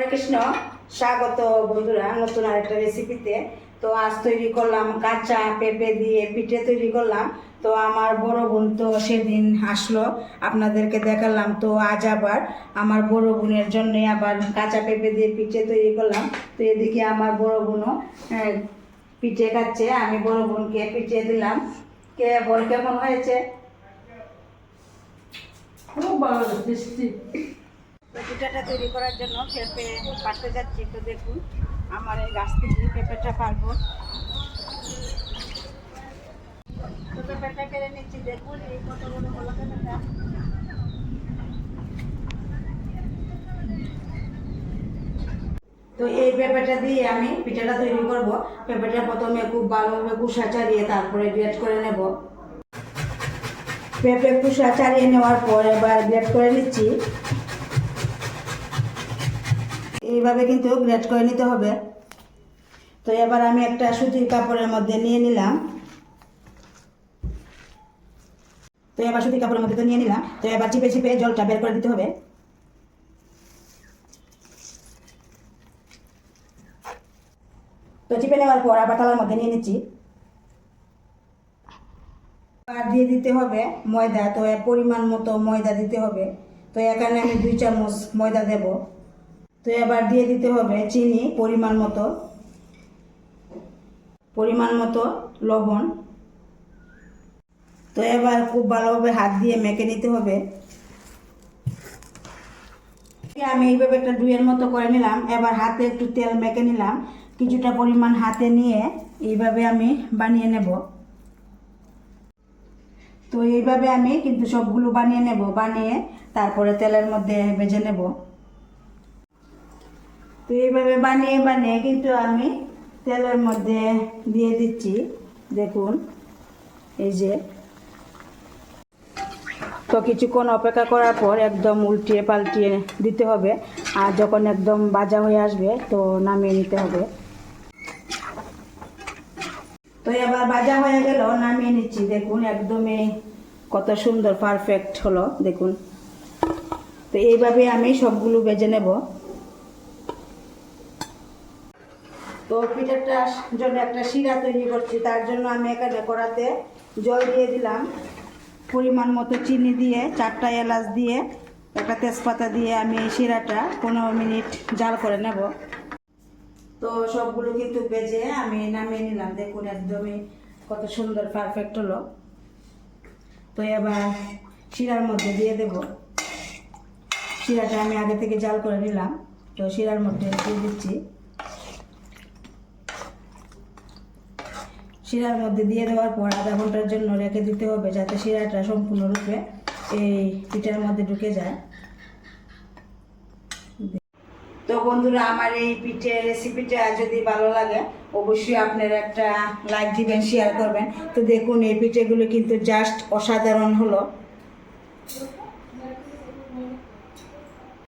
কৃষ্ণ, স্বাগত বন্ধুরা নতুন আরেকটা রেসিপিতে। তো আজ তৈরি করলাম কাঁচা পেঁপে দিয়ে পিঠে তৈরি করলাম। তো আমার বড় বোন তো সেদিন আসলো, আপনাদেরকে দেখালাম। তো আজ আবার আমার বড় বোনের জন্য আবার কাঁচা পেঁপে দিয়ে পিঠে তৈরি করলাম। তো এদিকে আমার বড় বোনও পিঠে খাচ্ছে, আমি বড় বোনকে পিঠে দিলাম। কে বল কেমন হয়েছে? খুব ভালো টেস্টি। পিঠাটা তৈরি করার জন্য পেঁপে পাড়তে যাচ্ছি। তো দেখুন আমার এই গাছ থেকে পেঁপেটা পারবো। তো পেঁপেটা পেরে নিচ্ছি, দেখুন এই কত বড় হলো পেঁপেটা। তো এই পেঁপেটা দিয়ে আমি পিঠাটা তৈরি করব। পেঁপেটা প্রথমে খুব ভালোভাবে কুসা ছাড়িয়ে তারপরে গ্রেট করে নেব। পেঁপে কুসা ছাড়িয়ে নেওয়ার পর এবার গ্রেট করে নিচ্ছি। এইভাবে কিন্তু গ্রেট করে নিতে হবে। তো এবার আমি একটা সুতির কাপড়ের মধ্যে নিয়ে নিলাম। তো এবার সুতির কাপড়ের মধ্যে তো নিয়ে নিলাম। তো এবার চিপে চিপে জলটা বের করে দিতে হবে। তো চিপে নেওয়ার পর আবার থালার মধ্যে নিয়ে নিচ্ছি। আর দিয়ে দিতে হবে ময়দা। তো পরিমাণ মতো ময়দা দিতে হবে। তো এখানে আমি 2 চামচ ময়দা দেব। তো এবার দিয়ে দিতে হবে চিনি পরিমাণ মতো লবণ। তো এবার খুব ভালোভাবে হাত দিয়ে মেখে নিতে হবে। আমি এইভাবে একটা ডুয়ের মতো করে নিলাম। এবার হাতে একটু তেল মেখে নিলাম, কিছুটা পরিমাণ হাতে নিয়ে এইভাবে আমি বানিয়ে নেব। তো এইভাবে আমি কিন্তু সবগুলো বানিয়ে নেব, বানিয়ে তারপরে তেলের মধ্যে ভেজে নেব। তো এইভাবে বানিয়ে বানিয়ে কিন্তু আমি তেলের মধ্যে দিয়ে দিচ্ছি, দেখুন এই যে। তো কিছুক্ষণ অপেক্ষা করার পর একদম উল্টিয়ে পাল্টিয়ে দিতে হবে। আর যখন একদম ভাজা হয়ে আসবে তো নামিয়ে নিতে হবে। তো এবার ভাজা হয়ে গেল, নামিয়ে নিচ্ছি। দেখুন একদমই কত সুন্দর পারফেক্ট হলো, দেখুন। তো এইভাবে আমি সবগুলো ভেজে নেব। তো পিঠাটার জন্য একটা শিরা তৈরি করছি, তার জন্য আমি এখানে কড়াতে জল দিয়ে দিলাম। পরিমাণ মতো চিনি দিয়ে 4টা এলাচ দিয়ে একটা তেজপাতা দিয়ে আমি এই শিরাটা 15 মিনিট জাল করে নেব। তো সবগুলো কিন্তু ভেজে আমি নামিয়ে নিলাম। দেখুন একদমই কত সুন্দর পারফেক্ট হলো। তো এবার শিরার মধ্যে দিয়ে দেব। শিরাটা আমি আগে থেকে জাল করে নিলাম। তো শিরার মধ্যে দিয়ে দিচ্ছি। শিরার মধ্যে দিয়ে দেওয়ার পর আধা ঘন্টার জন্য রেখে দিতে হবে, যাতে শিরাটা সম্পূর্ণরূপে এই পিঠার মধ্যে ঢুকে যায়। তো বন্ধুরা আমার এই পিঠে রেসিপিটা যদি ভালো লাগে অবশ্যই আপনারা একটা লাইক দিবেন, শেয়ার করবেন। তো দেখুন এই পিঠেগুলো কিন্তু জাস্ট অসাধারণ হলো।